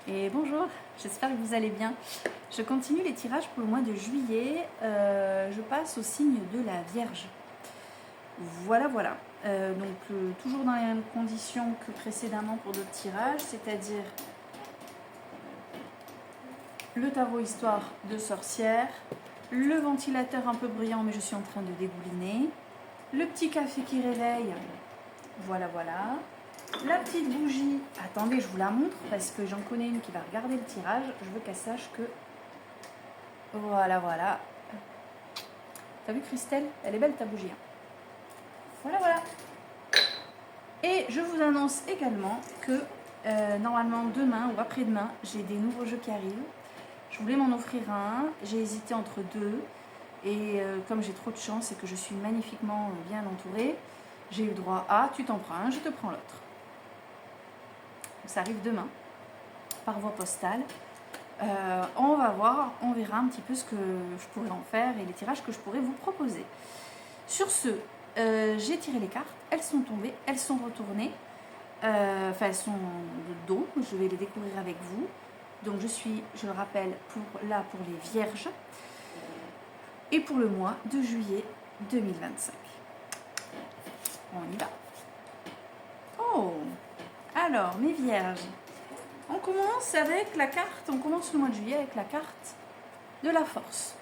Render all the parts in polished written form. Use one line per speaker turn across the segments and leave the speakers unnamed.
Et bonjour, j'espère que vous allez bien. Je continue les tirages pour le mois de juillet. Je passe au signe de la Vierge. Voilà. Toujours dans les mêmes conditions que précédemment pour d'autres tirages, c'est-à-dire le tarot histoire de sorcière, le ventilateur un peu bruyant mais je suis en train de dégouliner, le petit café qui réveille, voilà. La petite bougie, attendez, je vous la montre parce que j'en connais une qui va regarder le tirage. Je veux qu'elle sache que... Voilà. T'as vu Christelle? Elle est belle ta bougie. Voilà. Et je vous annonce également que normalement demain ou après-demain, j'ai des nouveaux jeux qui arrivent. Je voulais m'en offrir un. J'ai hésité entre deux. Et comme j'ai trop de chance et que je suis magnifiquement bien entourée, j'ai eu le droit à tu t'en prends un, je te prends l'autre. Ça arrive demain, par voie postale. On va voir, on verra un petit peu ce que je pourrais en faire et les tirages que je pourrais vous proposer. Sur ce, j'ai tiré les cartes, elles sont tombées, elles sont retournées, elles sont de dos, je vais les découvrir avec vous. Donc je suis, je le rappelle, pour les Vierges et pour le mois de juillet 2025. On y va. Oh, alors mes Vierges. On commence le mois de juillet avec la carte de la force.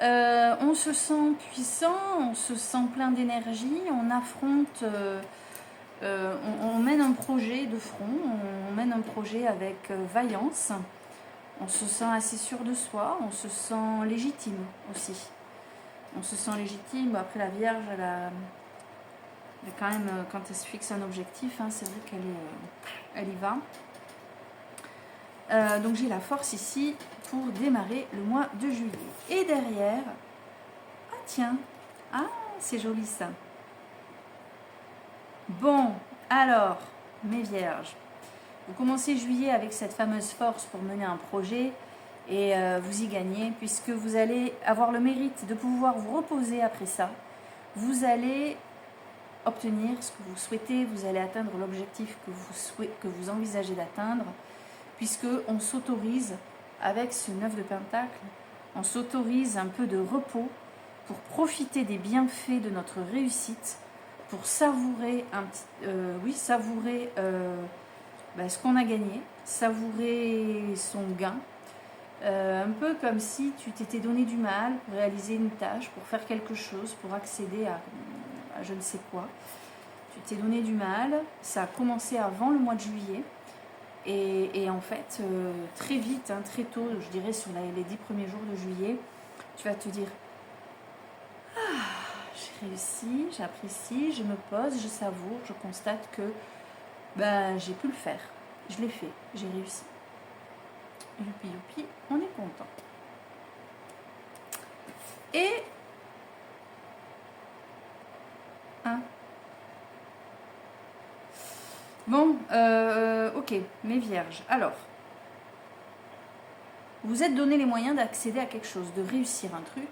On se sent puissant, on se sent plein d'énergie, on affronte, on mène un projet de front, on mène un projet avec vaillance, on se sent assez sûr de soi, on se sent légitime aussi. On se sent légitime, après la Vierge, elle quand même, quand elle se fixe un objectif, hein, c'est vrai qu'elle y va. Donc j'ai la force ici pour démarrer le mois de juillet. Et derrière, c'est joli ça. Bon, alors, mes Vierges, vous commencez juillet avec cette fameuse force pour mener un projet et vous y gagnez puisque vous allez avoir le mérite de pouvoir vous reposer après ça. Vous allez obtenir ce que vous souhaitez, vous allez atteindre l'objectif que vous envisagez d'atteindre. Puisqu'on s'autorise, avec ce 9 de Pentacle, on s'autorise un peu de repos pour profiter des bienfaits de notre réussite, pour savourer ce qu'on a gagné, savourer son gain, un peu comme si tu t'étais donné du mal pour réaliser une tâche, pour faire quelque chose, pour accéder à je ne sais quoi. Tu t'es donné du mal, ça a commencé avant le mois de juillet. Et en fait, très vite, très tôt, je dirais sur les 10 premiers jours de juillet, tu vas te dire « Ah, j'ai réussi, j'apprécie, je me pose, je savoure, je constate que j'ai pu le faire, je l'ai fait, j'ai réussi. » Youpi, on est content. Et... Bon, ok, mes Vierges. Alors, vous êtes donné les moyens d'accéder à quelque chose, de réussir un truc.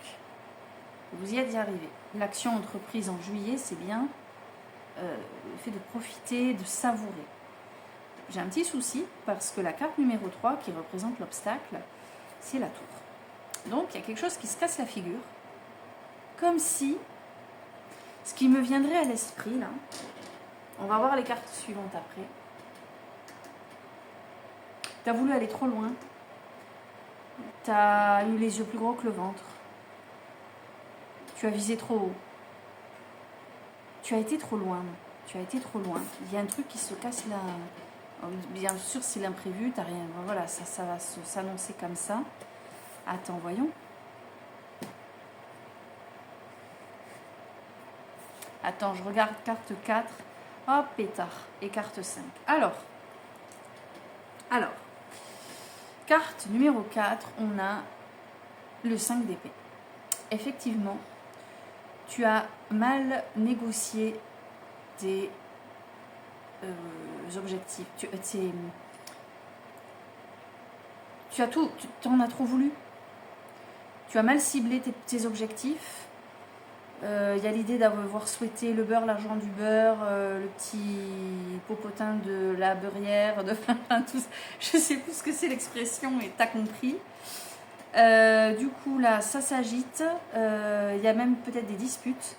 Vous y êtes arrivé. L'action entreprise en juillet, c'est bien le fait de profiter, de savourer. J'ai un petit souci parce que la carte numéro 3 qui représente l'obstacle, c'est la tour. Donc, il y a quelque chose qui se casse la figure. Comme si, ce qui me viendrait à l'esprit, là, on va voir les cartes suivantes après. Tu as voulu aller trop loin. Tu as eu les yeux plus gros que le ventre. Tu as visé trop haut. Tu as été trop loin. Il y a un truc qui se casse là. Bien sûr, c'est l'imprévu. T'as rien. Voilà, ça va s'annoncer comme ça. Attends, voyons. Attends, je regarde carte 4. Hop, pétard. Et carte 5. Alors, carte numéro 4, on a le 5 d'épée. Effectivement, tu as mal négocié tes objectifs. Tu en as trop voulu. Tu as mal ciblé tes objectifs. Il y a l'idée d'avoir souhaité le beurre, l'argent du beurre, le petit popotin de la beurrière, de enfin, tout ça. Je sais plus ce que c'est l'expression, mais t'as compris. Du coup, là, ça s'agite. Il y a même peut-être des disputes.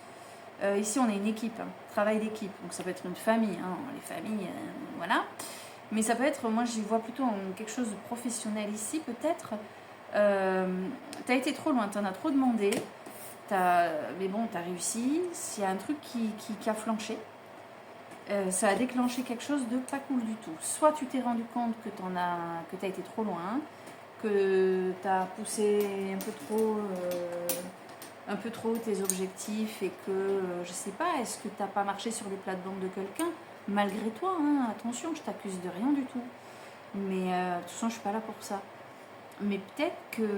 Ici, on est une équipe, hein, travail d'équipe. Donc, ça peut être une famille. Hein, les familles, voilà. Mais ça peut être, moi, j'y vois plutôt quelque chose de professionnel ici, peut-être. T'as été trop loin, t'en as trop demandé. Mais bon, t'as réussi. S'il y a un truc qui a flanché, ça a déclenché quelque chose de pas cool du tout. Soit tu t'es rendu compte que t'as été trop loin, que t'as poussé un peu trop tes objectifs et que, je sais pas, est-ce que t'as pas marché sur les plates-bandes de quelqu'un malgré toi, hein, attention, je t'accuse de rien du tout. Mais de toute façon, je suis pas là pour ça. Mais peut-être que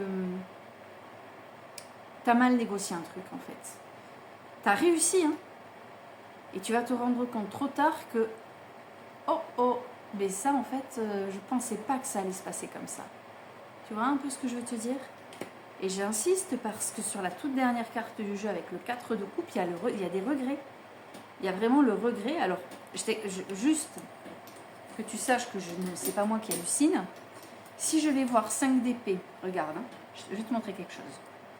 t'as mal négocié un truc en fait. T'as réussi, hein. Et tu vas te rendre compte trop tard que oh, mais ça en fait, je pensais pas que ça allait se passer comme ça. Tu vois un peu ce que je veux te dire? Et j'insiste parce que sur la toute dernière carte du jeu avec le 4 de coupe, il y a des regrets. Il y a vraiment le regret. Alors, juste que tu saches que c'est pas moi qui hallucine. Si je vais voir 5 d'épée, regarde, hein, je vais te montrer quelque chose.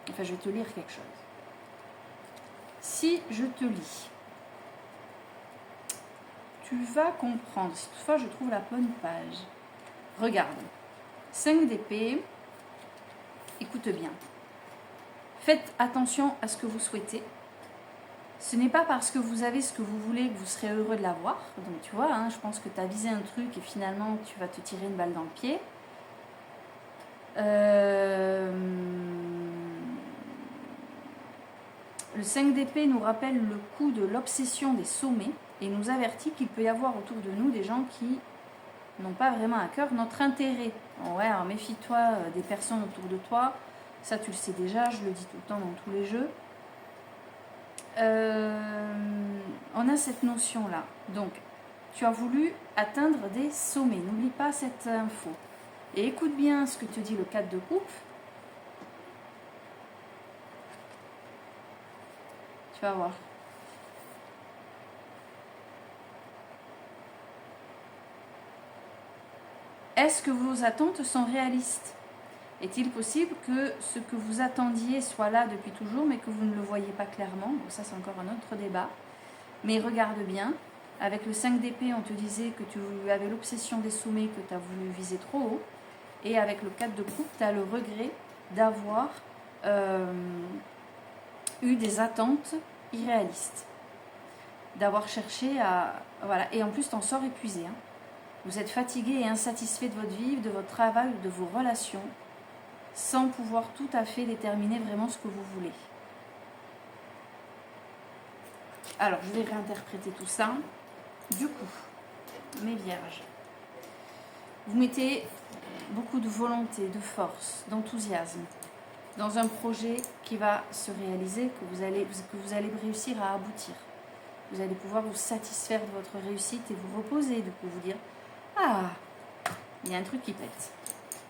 Enfin, je vais te lire quelque chose. Si je te lis, tu vas comprendre, si toutefois je trouve la bonne page. Regarde, 5 d'épée, écoute bien. Faites attention à ce que vous souhaitez. Ce n'est pas parce que vous avez ce que vous voulez que vous serez heureux de l'avoir. Donc tu vois, hein, je pense que tu as visé un truc et finalement tu vas te tirer une balle dans le pied. Le 5 d'épée nous rappelle le coup de l'obsession des sommets et nous avertit qu'il peut y avoir autour de nous des gens qui n'ont pas vraiment à cœur notre intérêt. Bon, ouais, alors méfie-toi des personnes autour de toi. Ça, tu le sais déjà, je le dis tout le temps dans tous les jeux. On a cette notion-là. Donc, tu as voulu atteindre des sommets. N'oublie pas cette info. Et écoute bien ce que te dit le 4 de coupe. Tu vas voir. Est-ce que vos attentes sont réalistes? Est-il possible que ce que vous attendiez soit là depuis toujours, mais que vous ne le voyez pas clairement? Bon, ça, c'est encore un autre débat. Mais regarde bien. Avec le 5 d'épée, on te disait que tu avais l'obsession des sommets, que tu as voulu viser trop haut. Et avec le 4 de coupe, tu as le regret d'avoir eu des attentes irréalistes. D'avoir cherché à... Voilà. Et en plus, tu en sors épuisé. Hein. Vous êtes fatigué et insatisfait de votre vie, de votre travail, de vos relations, sans pouvoir tout à fait déterminer vraiment ce que vous voulez. Alors, je vais réinterpréter tout ça. Du coup, mes vierges, vous mettez beaucoup de volonté, de force, d'enthousiasme dans un projet qui va se réaliser, que vous allez réussir à aboutir. Vous allez pouvoir vous satisfaire de votre réussite et vous reposer, de vous dire « Ah, il y a un truc qui pète.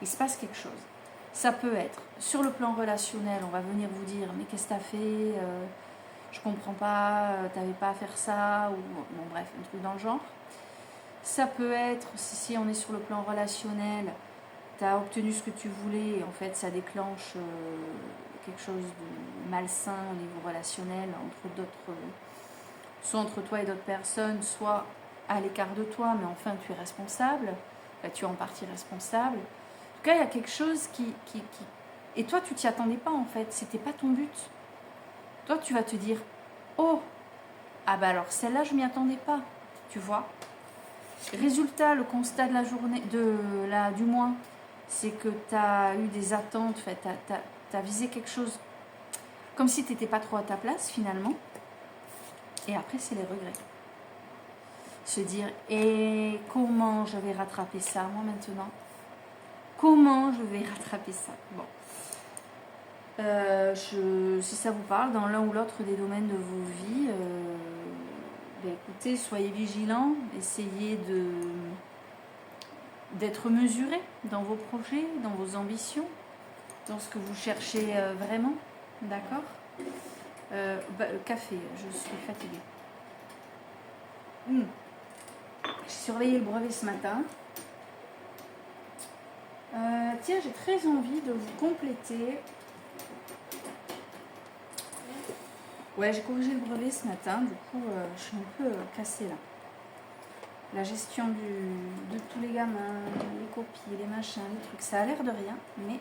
Il se passe quelque chose. » Ça peut être, sur le plan relationnel, on va venir vous dire « Mais qu'est-ce que t'as fait je comprends pas, t'avais pas à faire ça » ou bon bref, un truc dans le genre. Ça peut être, si on est sur le plan relationnel, tu as obtenu ce que tu voulais et en fait ça déclenche quelque chose de malsain au niveau relationnel soit entre toi et d'autres personnes, soit à l'écart de toi, mais enfin tu es responsable, tu es en partie responsable. En tout cas, il y a quelque chose qui... Et toi, tu t'y attendais pas en fait, c'était pas ton but. Toi, tu vas te dire, oh, ah bah alors celle-là, je m'y attendais pas, tu vois. Résultat, le constat de la journée, du mois, c'est que tu as eu des attentes, tu as visé quelque chose comme si tu n'étais pas trop à ta place finalement. Et après, c'est les regrets. Se dire, et comment je vais rattraper ça moi maintenant? Comment je vais rattraper ça? Bon. Si ça vous parle, dans l'un ou l'autre des domaines de vos vies, écoutez, soyez vigilants, essayez d'être mesuré dans vos projets, dans vos ambitions, dans ce que vous cherchez vraiment, d'accord? Le café, je suis fatiguée. surveillé le brevet ce matin. Tiens, j'ai très envie de vous compléter. Ouais, j'ai corrigé le brevet ce matin, du coup, je suis un peu cassée là. La gestion de tous les gamins, les copies, les machins, les trucs, ça a l'air de rien, mais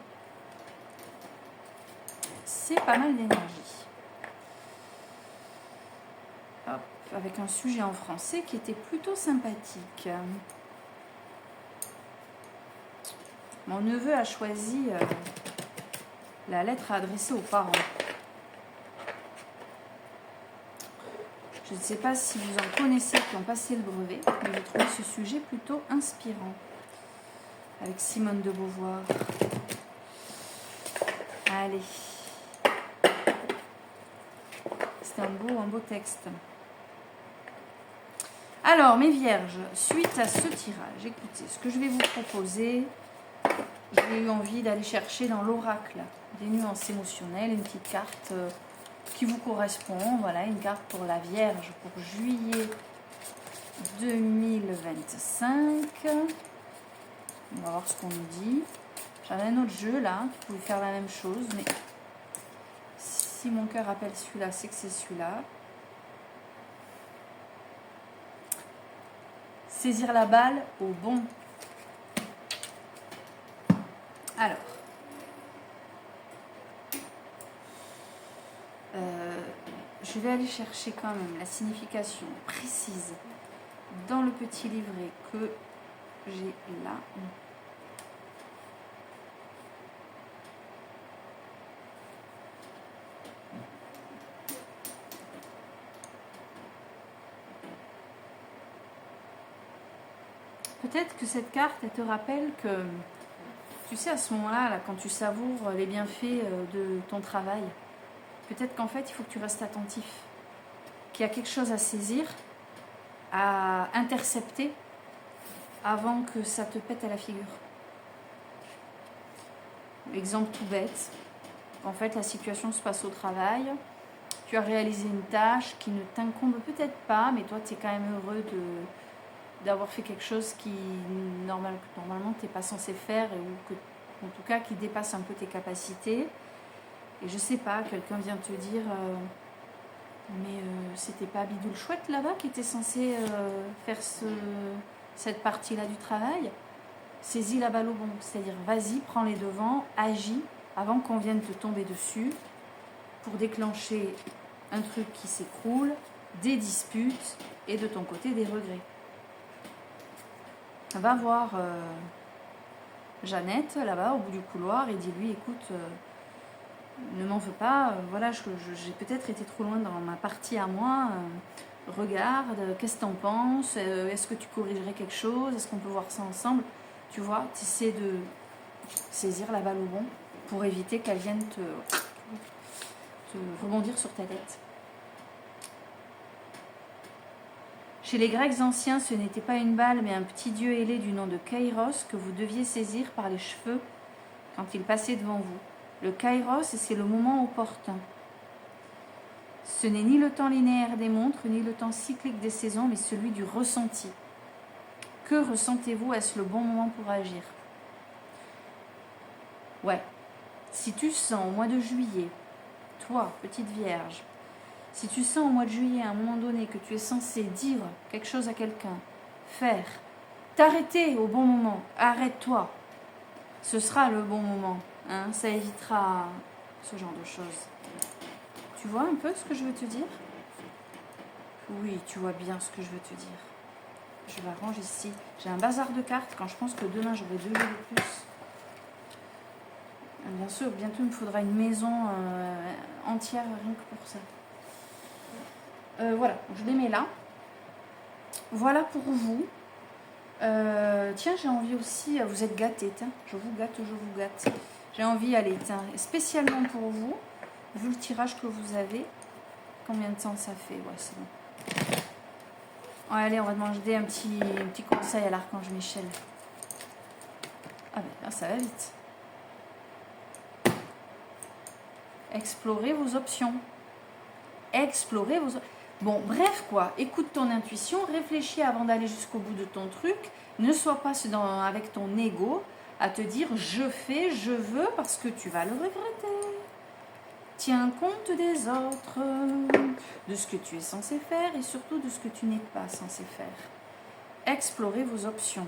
c'est pas mal d'énergie. Hop, avec un sujet en français qui était plutôt sympathique. Mon neveu a choisi la lettre à adresser aux parents. Je ne sais pas si vous en connaissez qui ont passé le brevet, mais j'ai trouvé ce sujet plutôt inspirant. Avec Simone de Beauvoir. Allez. C'est un beau texte. Alors, mes vierges, suite à ce tirage, écoutez, ce que je vais vous proposer, j'ai eu envie d'aller chercher dans l'oracle des nuances émotionnelles, une petite carte qui vous correspond. Voilà, une carte pour la Vierge pour juillet 2025. On va voir ce qu'on nous dit. J'avais un autre jeu là qui pouvait faire la même chose, mais si mon cœur appelle celui-là, c'est que c'est celui-là. Saisir la balle au bon. Alors, je vais aller chercher quand même la signification précise dans le petit livret que j'ai là. Peut-être que cette carte, elle te rappelle que, tu sais, à ce moment-là, là, quand tu savoures les bienfaits de ton travail, peut-être qu'en fait, il faut que tu restes attentif, qu'il y a quelque chose à saisir, à intercepter, avant que ça te pète à la figure. Exemple tout bête, en fait, la situation se passe au travail, tu as réalisé une tâche qui ne t'incombe peut-être pas, mais toi, tu es quand même heureux d'avoir fait quelque chose qui normalement tu n'es pas censé faire, ou que, en tout cas qui dépasse un peu tes capacités. Et je sais pas, quelqu'un vient te dire mais c'était pas Bidoule Chouette là-bas qui était censé faire cette partie-là du travail. Saisis la balle au bon, c'est-à-dire vas-y, prends les devants, agis avant qu'on vienne te tomber dessus pour déclencher un truc qui s'écroule, des disputes et de ton côté des regrets. Va voir Jeannette là-bas au bout du couloir et dis-lui écoute, ne m'en veux pas, voilà, j'ai peut-être été trop loin dans ma partie à moi, regarde, qu'est-ce que t'en penses, est-ce que tu corrigerais quelque chose, est-ce qu'on peut voir ça ensemble, tu vois, tu essaies de saisir la balle au bon pour éviter qu'elle vienne te rebondir sur ta tête. Chez les Grecs anciens, ce n'était pas une balle, mais un petit dieu ailé du nom de Kairos que vous deviez saisir par les cheveux quand il passait devant vous. Le Kairos, c'est le moment opportun. Ce n'est ni le temps linéaire des montres, ni le temps cyclique des saisons, mais celui du ressenti. Que ressentez-vous? Est-ce le bon moment pour agir? Ouais. Si tu sens au mois de juillet, toi, petite vierge, si tu sens au mois de juillet, à un moment donné, que tu es censé dire quelque chose à quelqu'un, faire, t'arrêter au bon moment, arrête-toi. Ce sera le bon moment. Hein, ça évitera ce genre de choses. Tu vois un peu ce que je veux te dire? Oui, tu vois bien ce que je veux te dire. Je la range ici. J'ai un bazar de cartes quand je pense que demain j'aurai 2 jours de plus. Bien sûr, bientôt il me faudra une maison entière rien que pour ça. Voilà, je les mets là. Voilà pour vous. Tiens, j'ai envie aussi, vous êtes gâtés, tiens, je vous gâte. J'ai envie, allez, tiens, spécialement pour vous, vu le tirage que vous avez, combien de temps ça fait? Ouais, c'est bon. Ouais, allez, on va demander un petit conseil à l'archange Michel. Ah ben là, ça va vite. Explorez vos options. Bon, bref quoi, écoute ton intuition, réfléchis avant d'aller jusqu'au bout de ton truc. Ne sois pas avec ton ego à te dire je fais, je veux, parce que tu vas le regretter. Tiens compte des autres, de ce que tu es censé faire et surtout de ce que tu n'es pas censé faire. Explorez vos options.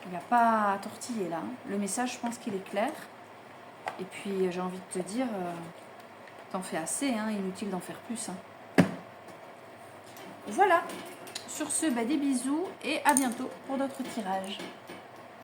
Il n'y a pas à tortiller là. Le message, je pense qu'il est clair. Et puis, j'ai envie de te dire, t'en fais assez, hein, inutile d'en faire plus. Hein. Voilà. Sur ce, des bisous et à bientôt pour d'autres tirages.